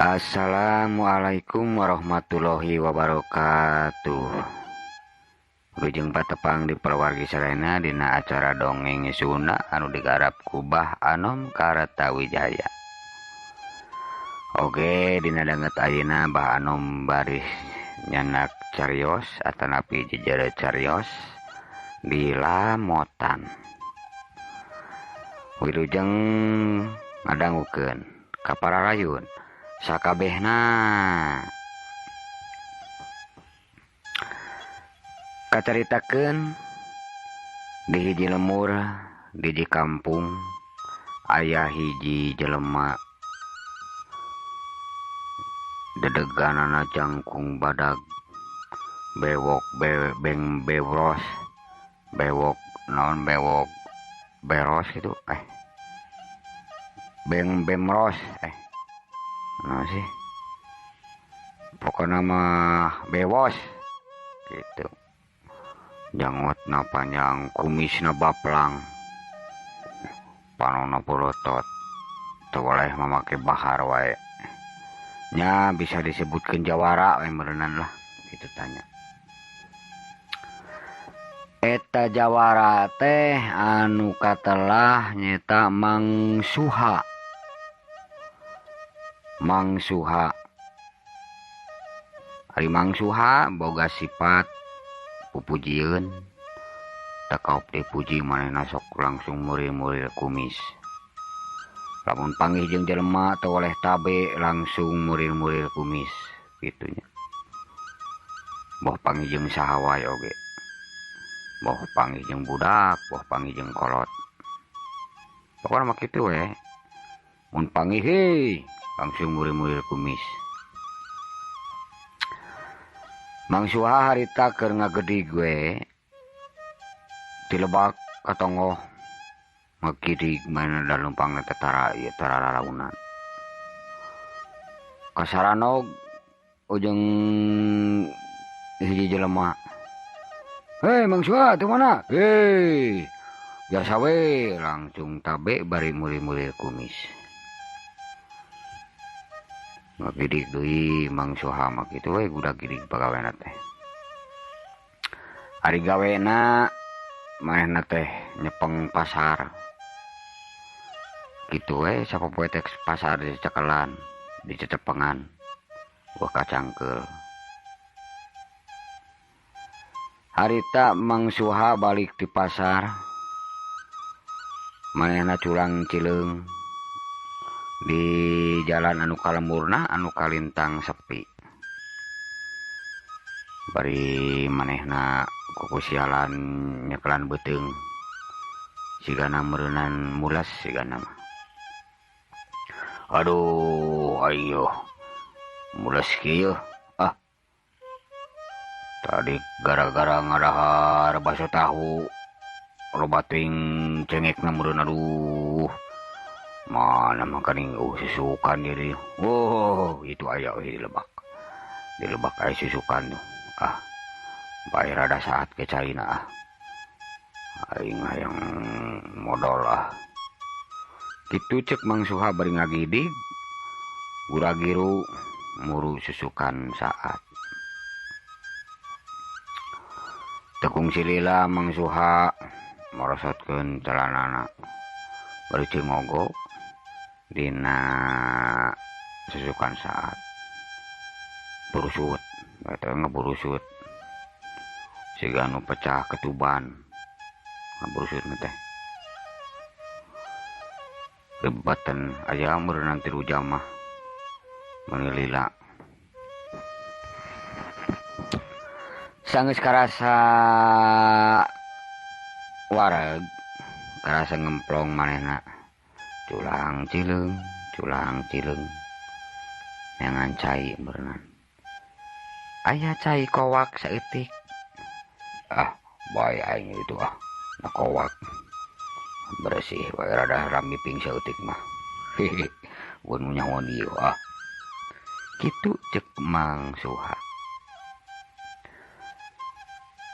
Assalamualaikum warahmatullahi wabarakatuh. Wilujeng patepang di pawargi sarena dina acara dongeng Sunda anu digarap ku Bah Anom Kartawijaya. Oge dina danget ayeuna Bah Anom baris nyanak carios atanapi jejere carios di Lamotan. Wilujeng ngadangukeun kapararayun sakabehna kacaritakeun di hiji lemur di hiji kampung aya hiji jelema dedeganana jangkung badag bewok beng bewros bewok non bewok beros gitu beng bemros nah sih pokoknya mah bewos gitu jangotna panjang kumisna baplang panonna polotot teu boleh mamake bahar wae nya bisa disebutkeun jawara we meureunnan lah gitu tanya eta jawara teh anu katelah nyeta Mang Suha. Mang Suha ari Mang Suha boga sifat pupujieun tekaop dipuji manehna sok langsung murir-murir kumis lamun panggih jeung jelema teu oleh tabe langsung murir-murir kumis gitunya boh panggih jeung saha wae oge boh panggih jeung budak boh panggih jeung kolot pokona mah kitu we mun panggih langsung murir-murir kumis. Mang Suha harita keur ngagedi gue ti lebak katongoh ngagidig mana dalumpangna tetara ieu tararaunan. Kasaranog ujung hiji jelema. Hei Mang Suha teu mana? Hei biasa we langsung tabe bari murir-murir kumis. Ngagidig deui Mang Suha mah kitu we budak gidig pagawena teh. Ari gawena manehna teh nyepeng pasar. Kitu we sapopoe teh pasar di cekelan, di cecepengan. Gua kacangkeul. Harita Mang Suha balik di pasar. Manehna culang cileung. Di jalan anu kalemurna anu kalintang sepi bari manehna kukusialan nyekelan beuteung sigana meureunan mulas sigana mah aduh ayo mulas kieu tadi gara-gara ngadahar baso tahu loba teuing cengekna meureun aduh mana makaning susukan diri itu aya di lebak aya susukan tuh bae rada saat ke caina aing hayang modal kitu cek Mang Suha bari ngagidig guragiru muru susukan saat tekung silila Mang Suha morosotkeun celanana bari cingogo dina susukan saat burusut eta ngeburusut siga anu pecah ketuban ngeburusut teh rebatan aya meureunnan tilu jamah menilila sanggeus karasa wareg karasa ngemplong manehna culang cileung neangan cai berenang aya cai kowak saeutik bae aing itu na kowak bersih bae rada ramiping saeutik mah mun nyawan ieu kitu cek Mang Suha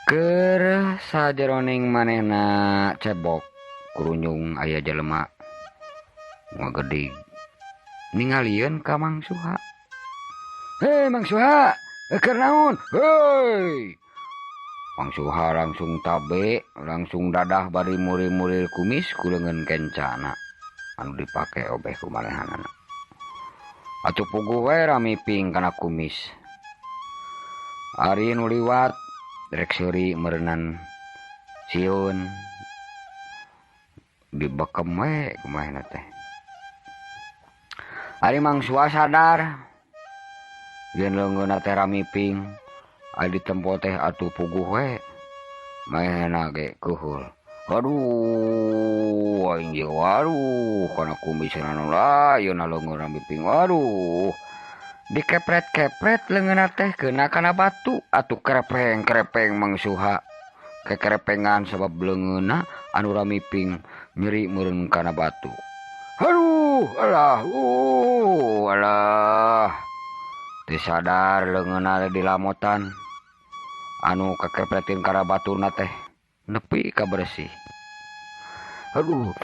keur sajeroning manehna cebok kurunjung aya jelema ngagedig ningalieun ka Mang Suha. Hei Mang Suha, keur naon? Hei. Mang Suha langsung tabe, langsung dadah bari muri-muri kumis kuleungeun kencana anu dipake obeh ku manehanana. Atuh puguh we ramiping kana kumis. Ari nu liwat rek seuri meureunnan sieun dibekem we kumaha teh. Ari Mang Suha sadar yen leungeunna teh ramiping adi tempo teh atuh puguh we maehna ge keuheul. Aduh aing ge waduh kana kumisna nu layeun leungeun ramiping waduh dikepret-kepret leungeunna teh keuna kana batu atuh krepeng-krepeng Mang Suha kekerepengan sabab leungeunna anu ramiping nyeri meureun kana batu. Aduh alah teu sadar leungeunna dilamotan anu kekepretin kana baturna teh nepi ka bersih. Aduh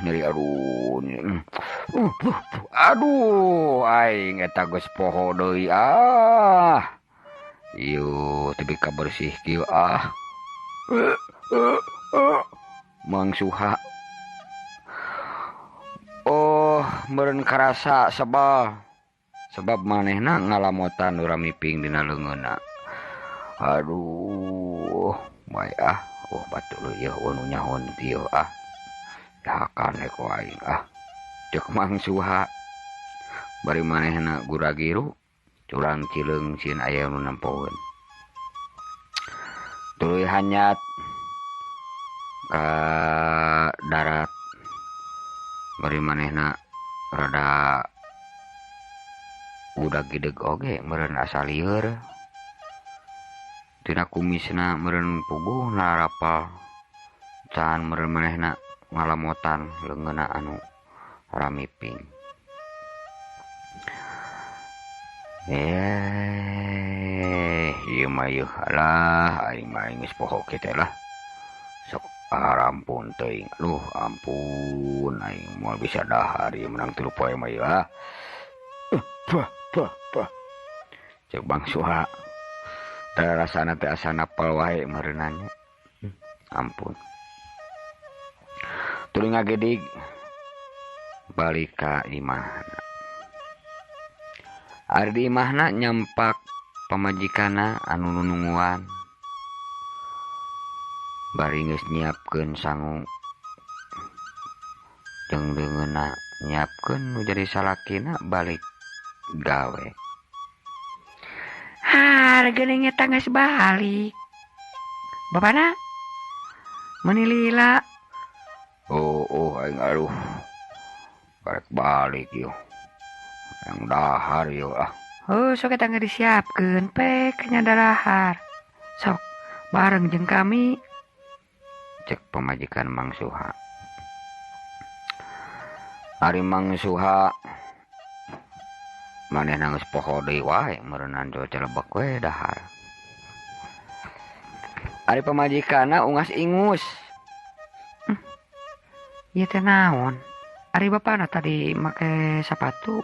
nyeri aduh aing eta geus poho deui ieu tepi ka bersih kieu Mang Suha meureun karasa sebab manehna ngalamotan nu ramiping dina leungeunna. Aduh bae batur ieu nu nyahon ieu dahakan ku aing ceuk Mang Suha bari manehna gura-giru curang cileung sieun aya nu nempoeun. Tuluy hanyat ka darat bari manehna rada udah gideg oge meureun asa lieur tina kumisna meureun puguh narapal can meureun manehna ngalamotan leungeunna anu ramiping. Ieu mah yeuh alah aing mah geus poho kitu lah sok rampun teuing. Aduh ampun aing moal bisa dahar ieu menang 3 poe mah ieu ceuk Mang Suha teh rasana teh asa napal wae meureunannya. Ampun tuluy ngagedig balik ka imahna. Ari di imahna nyampak pamajikanna anu nununguan bari geus nyiapkeun sangu jeung leungeunna nyiapkeun nu jadi salakina balik gawe. Geuning eta geus balik. Bapana meuni lila. Aing aduh karek balik yeuh. Yang dahar yeuh sok eta geus disiapkeun pek nya dahar. Sok bareng jeung kami cek pamajikan Mang Suha. Ari Mang Suha manehna geus poho deui wae meureunnan cuaca lebek we dahar. Ari pamajikanna ungas ingus. Ieu teh naon? Ari bapana tadi make sapatu.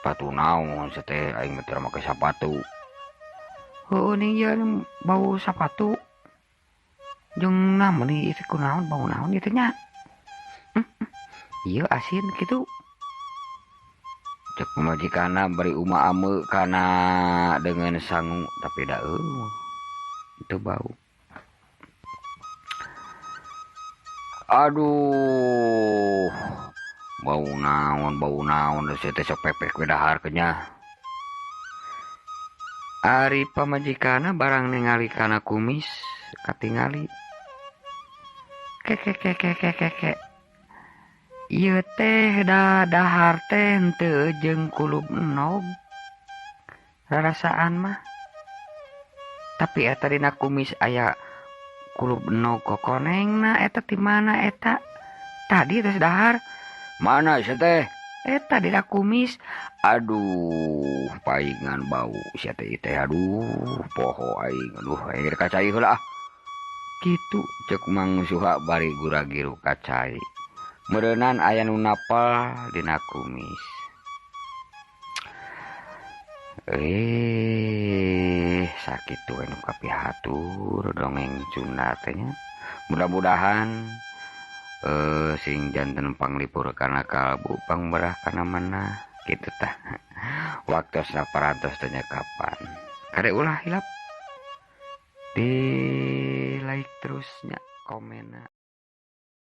Sepatu naon teh aing teh make sapatu. Heueuh ning ieu bau sapatu. Jeung namun ieu teh kunaon bau naon ieu teh nya? Ieu asin kitu. Cek pamajikanna bari uma ameu kana dengan sangu tapi da itu bau. Aduh bau naon teh teh sok pepek we dahar kenya. Ari pamajikanna barang ningali kana kumis katingali. Kek. Ieu teh dahar teh henteu jeung kulub enog. Rarasaan mah. Tapi eta dina kumis aya kulub enog kokonengna eta ti mana eta? Tadi tos dahar. Mana sia teh? Eta dina kumis. Aduh, paingan bau sia teh aduh, poho aing. Aduh, aing kacai heula Kitu cek Mang Suha bari gura-giru kacai. Merenan aya nu napal dina kumis. Sakitu anu kapihatur dongeng Sunda teh nya. Mudah-mudahan sing janten panglipur kana kalbu pangberah kana mana kitu tah. Waktosna parantos teh nya kapan. Kade ulah hilap. Di like terusnya komenna.